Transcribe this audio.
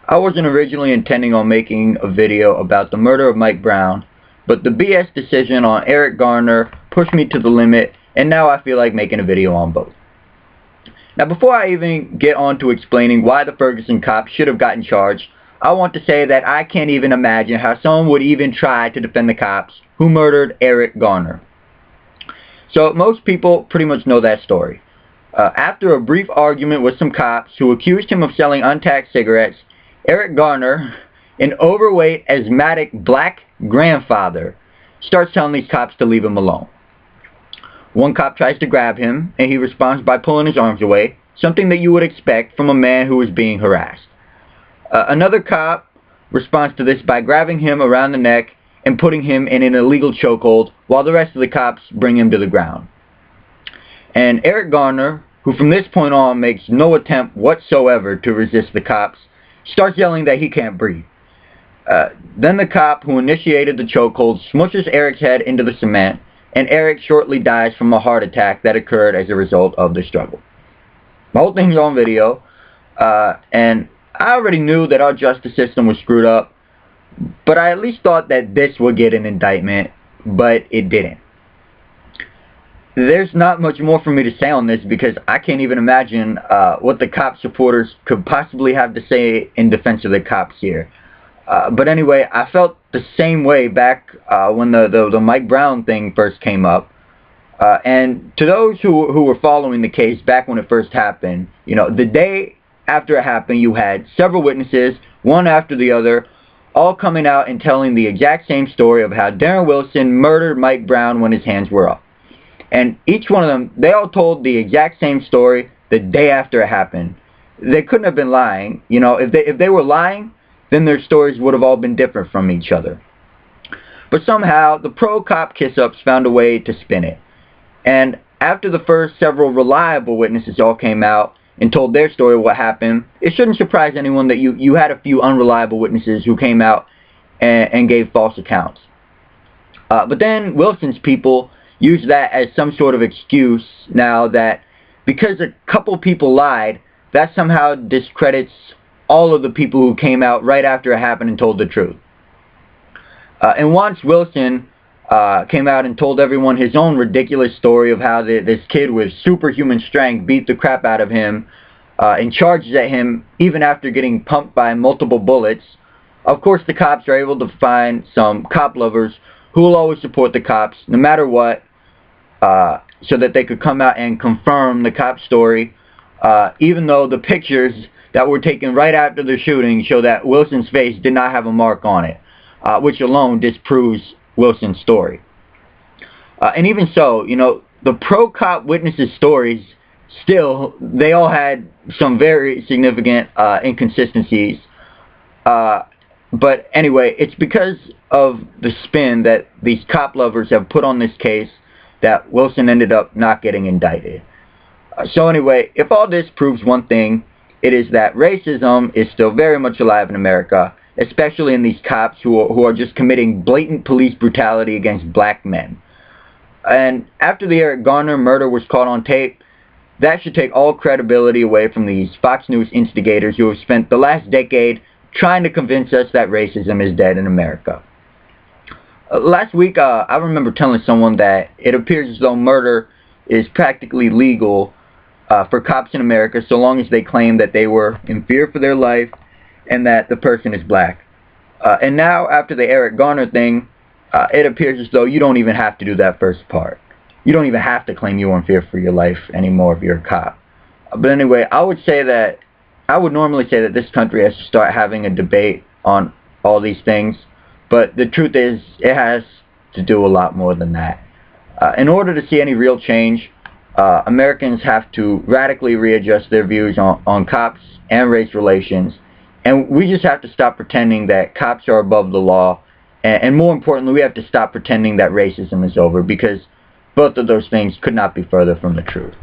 I wasn't originally intending on making a video about the murder of Mike Brown, but the BS decision on Eric Garner pushed me to the limit, and now I feel like making a video on both. Now, before I even get on to explaining why the Ferguson cops should have gotten charged, I want to say that I can't even imagine how someone would even try to defend the cops who murdered Eric Garner. So most people pretty much know that story. After a brief argument with some cops who accused him of selling untaxed cigarettes, Eric Garner, an overweight, asthmatic black grandfather, starts telling these cops to leave him alone. One cop tries to grab him, and he responds by pulling his arms away, something that you would expect from a man who is being harassed. Another cop responds to this by grabbing him around the neck and putting him in an illegal chokehold, while the rest of the cops bring him to the ground. And Eric Garner, who from this point on makes no attempt whatsoever to resist the cops, starts yelling that he can't breathe. Then the cop who initiated the chokehold smushes Eric's head into the cement, and Eric shortly dies from a heart attack that occurred as a result of the struggle. The whole thing's on video, and I already knew that our justice system was screwed up, but I at least thought that this would get an indictment, but it didn't. There's not much more for me to say on this because I can't even imagine what the cop supporters could possibly have to say in defense of the cops here. But anyway, I felt the same way back when the Mike Brown thing first came up. And to those who were following the case back when it first happened, you know, the day after it happened, you had several witnesses, one after the other, all coming out and telling the exact same story of how Darren Wilson murdered Mike Brown when his hands were up. And each one of them, they all told the exact same story the day after it happened. They couldn't have been lying. You know, if they were lying, then their stories would have all been different from each other. But somehow, the pro-cop kiss-ups found a way to spin it. And after the first several reliable witnesses all came out and told their story of what happened, it shouldn't surprise anyone that you had a few unreliable witnesses who came out and gave false accounts. But then Wilson's people used that as some sort of excuse now that because a couple people lied, that somehow discredits all of the people who came out right after it happened and told the truth. And once Wilson came out and told everyone his own ridiculous story of how this kid with superhuman strength beat the crap out of him and charged at him even after getting pumped by multiple bullets, of course the cops are able to find some cop lovers who will always support the cops no matter what, so that they could come out and confirm the cop story, even though the pictures that were taken right after the shooting show that Wilson's face did not have a mark on it, which alone disproves Wilson's story. And even so, you know, the pro-cop witnesses' stories, still, they all had some very significant inconsistencies. But anyway, it's because of the spin that these cop lovers have put on this case that Wilson ended up not getting indicted. So anyway, if all this proves one thing, it is that racism is still very much alive in America, especially in these cops who are just committing blatant police brutality against black men. And after the Eric Garner murder was caught on tape, that should take all credibility away from these Fox News instigators who have spent the last decade trying to convince us that racism is dead in America. Last week, I remember telling someone that it appears as though murder is practically legal for cops in America so long as they claim that they were in fear for their life and that the person is black. And now, after the Eric Garner thing, it appears as though you don't even have to do that first part. You don't even have to claim you are in fear for your life anymore if you're a cop. But anyway, I would normally say that this country has to start having a debate on all these things. But the truth is, it has to do a lot more than that. In order to see any real change, Americans have to radically readjust their views on cops and race relations. And we just have to stop pretending that cops are above the law. And more importantly, we have to stop pretending that racism is over, because both of those things could not be further from the truth.